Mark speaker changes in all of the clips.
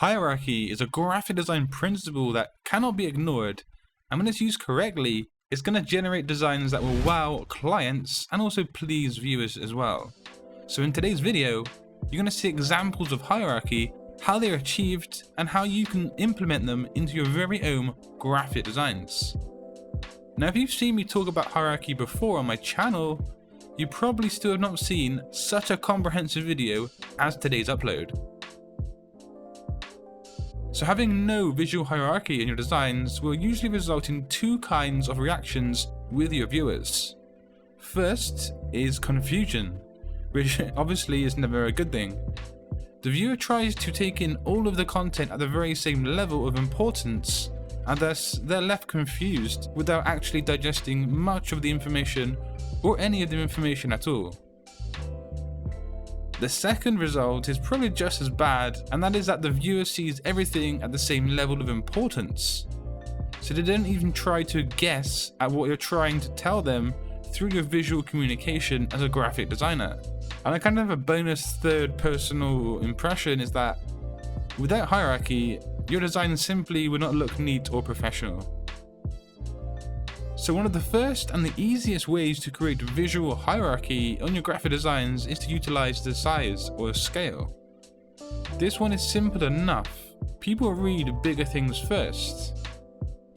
Speaker 1: Hierarchy is a graphic design principle that cannot be ignored, and when it's used correctly, it's going to generate designs that will wow clients and also please viewers as well. So in today's video, you're going to see examples of hierarchy, how they're achieved, and how you can implement them into your very own graphic designs. Now, if you've seen me talk about hierarchy before on my channel, you probably still have not seen such a comprehensive video as today's upload. So having no visual hierarchy in your designs will usually result in two kinds of reactions with your viewers. First is confusion, which obviously is never a good thing. The viewer tries to take in all of the content at the very same level of importance, and thus they're left confused without actually digesting much of the information or any of the information at all. The second result is probably just as bad, and that is that the viewer sees everything at the same level of importance. So they don't even try to guess at what you're trying to tell them through your visual communication as a graphic designer. And a kind of a bonus third personal impression is that without hierarchy, your design simply would not look neat or professional. So one of the first and the easiest ways to create visual hierarchy on your graphic designs is to utilize the size or scale. This one is simple enough. People read bigger things first.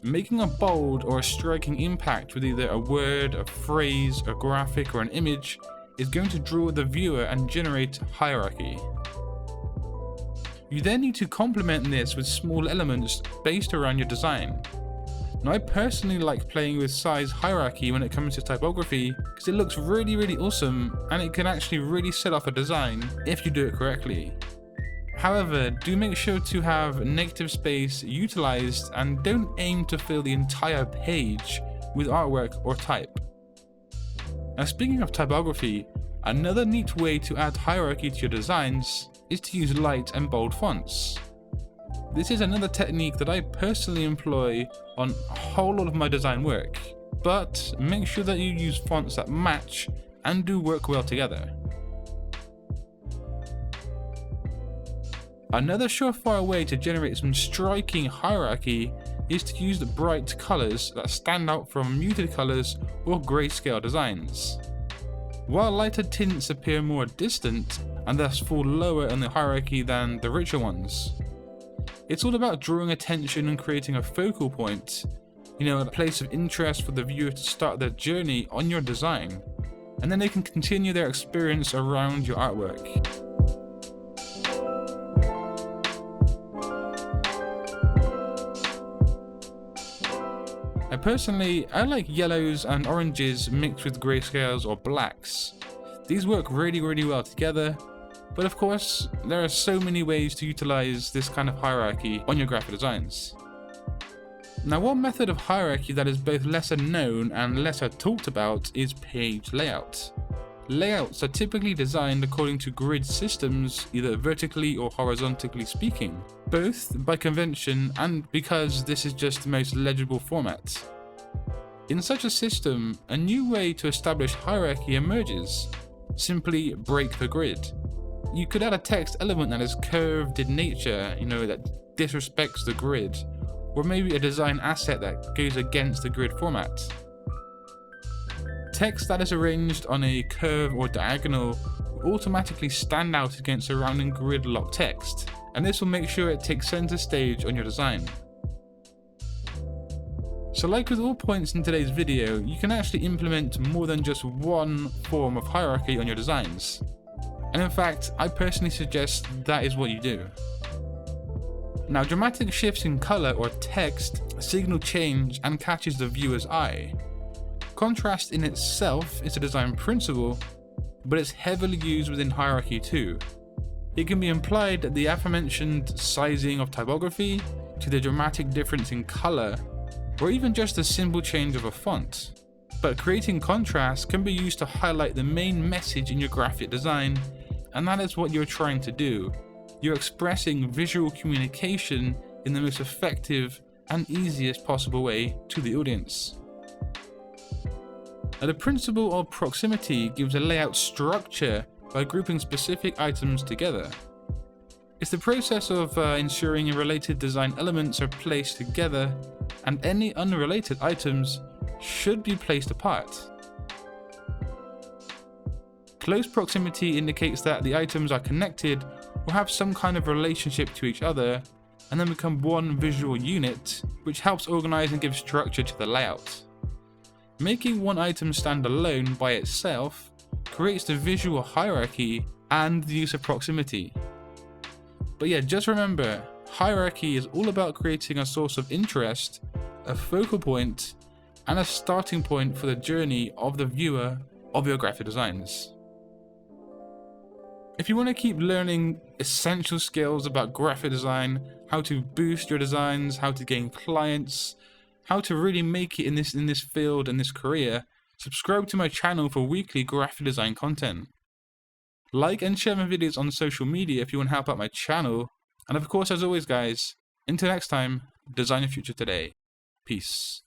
Speaker 1: Making a bold or a striking impact with either a word, a phrase, a graphic, or an image is going to draw the viewer and generate hierarchy. You then need to complement this with small elements based around your design. Now, I personally like playing with size hierarchy when it comes to typography because it looks really awesome and it can actually really set off a design if you do it correctly. However, do make sure to have negative space utilized and don't aim to fill the entire page with artwork or type. Now, speaking of typography, another neat way to add hierarchy to your designs is to use light and bold fonts. This is another technique that I personally employ on a whole lot of my design work, but make sure that you use fonts that match and do work well together. Another surefire way to generate some striking hierarchy is to use the bright colors that stand out from muted colors or grayscale designs. While lighter tints appear more distant and thus fall lower in the hierarchy than the richer ones. It's all about drawing attention and creating a focal point, a place of interest for the viewer to start their journey on your design, and then they can continue their experience around your artwork. I like yellows and oranges mixed with grayscales or blacks. These work really well together. But of course, there are so many ways to utilize this kind of hierarchy on your graphic designs. Now, one method of hierarchy that is both lesser known and lesser talked about is page layout. Layouts are typically designed according to grid systems, either vertically or horizontally speaking, both by convention and because this is just the most legible format. In such a system, a new way to establish hierarchy emerges. Simply break the grid. You could add a text element that is curved in nature, that disrespects the grid, or maybe a design asset that goes against the grid format. Text that is arranged on a curve or diagonal will automatically stand out against surrounding grid-locked text, and this will make sure it takes center stage on your design. So like with all points in today's video, you can actually implement more than just one form of hierarchy on your designs. And in fact, I personally suggest that is what you do. Now, dramatic shifts in color or text signal change and catches the viewer's eye. Contrast in itself is a design principle, but it's heavily used within hierarchy too. It can be implied that the aforementioned sizing of typography, to the dramatic difference in color, or even just a simple change of a font. But creating contrast can be used to highlight the main message in your graphic design, and that is what you're trying to do. You're expressing visual communication in the most effective and easiest possible way to the audience. Now, the principle of proximity gives a layout structure by grouping specific items together. It's the process of ensuring related design elements are placed together, and any unrelated items should be placed apart. Close proximity indicates that the items are connected or have some kind of relationship to each other, and then become one visual unit, which helps organize and give structure to the layout. Making one item stand alone by itself creates the visual hierarchy and the use of proximity. But yeah, just remember, hierarchy is all about creating a source of interest, a focal point, and a starting point for the journey of the viewer of your graphic designs. If you want to keep learning essential skills about graphic design, how to boost your designs, how to gain clients, how to really make it in this field and this career, subscribe to my channel for weekly graphic design content. Like and share my videos on social media if you want to help out my channel. And of course, as always guys, until next time, design your future today. Peace.